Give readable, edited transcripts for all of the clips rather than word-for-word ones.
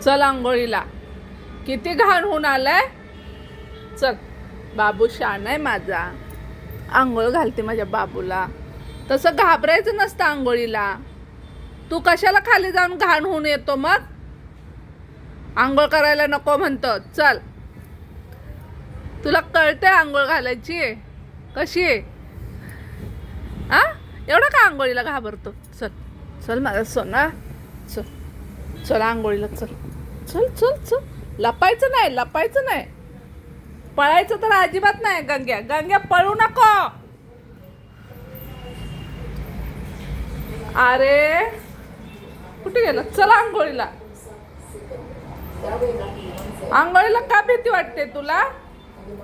चल आंघोळीला. किती घाण होऊन आलाय. चल, बाबू शान आहे माझा. आंघोळ घालते माझ्या बाबूला. तसं घाबरायचं नसतं आंघोळीला. तू कशाला खाली जाऊन घाण होऊन येतो मग. आंघोळ करायला नको म्हणतो. चल, तुला कळते आंघोळ घालायची कशी आहे. आ एवढं का आंघोळीला घाबरतो. चल चल माझा सोना. चल चल आंघोळीला चल. चल चल चल. लपायचं नाही, लपायचं नाही. पळायचं तर अजिबात नाही. गंग्या गंग्या पळू नको. अरे कुठे गेला. चला आंघोळीला. आंघोळीला का भीती वाटते तुला.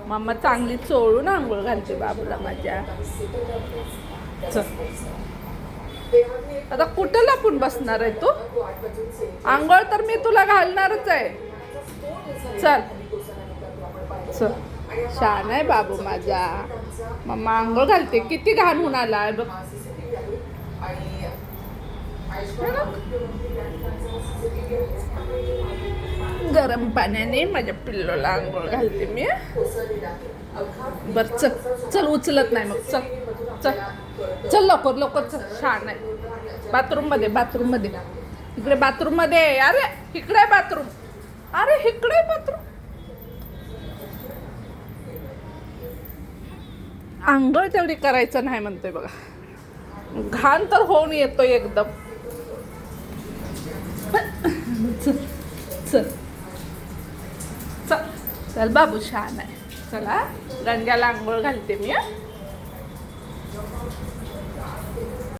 मम्मा चांगली चोळून आंघोळ घालते बाबूला माझ्या. चल, आता कुठं लपून बसणार आहे तू. आंघोळ तर मी तुला घालणारच आहे. चल चल. छान आहे बाबू माझा. मम्मा आंघोळ घालते. किती घाण होऊन आलाय बघ. गरम पाण्याने माझ्या पिल्लोला आंघोळ घालते मी. बर चल चल. उचलत नाही मग. चल चल चल लवकर लवकर चल. छान आहे. बाथरूम मध्ये, बाथरूम मध्ये. इकडे बाथरूम मध्ये. अरे इकडे बाथरूम. अरे इकडे बाथरूम. आंघोळ तेवढी करायचं नाही म्हणतोय बघा. घाण तर होऊन येतो एकदम. चल चल चल चल. बाबू छान आहे. चला गंग्याला आंघोळ घालते मी.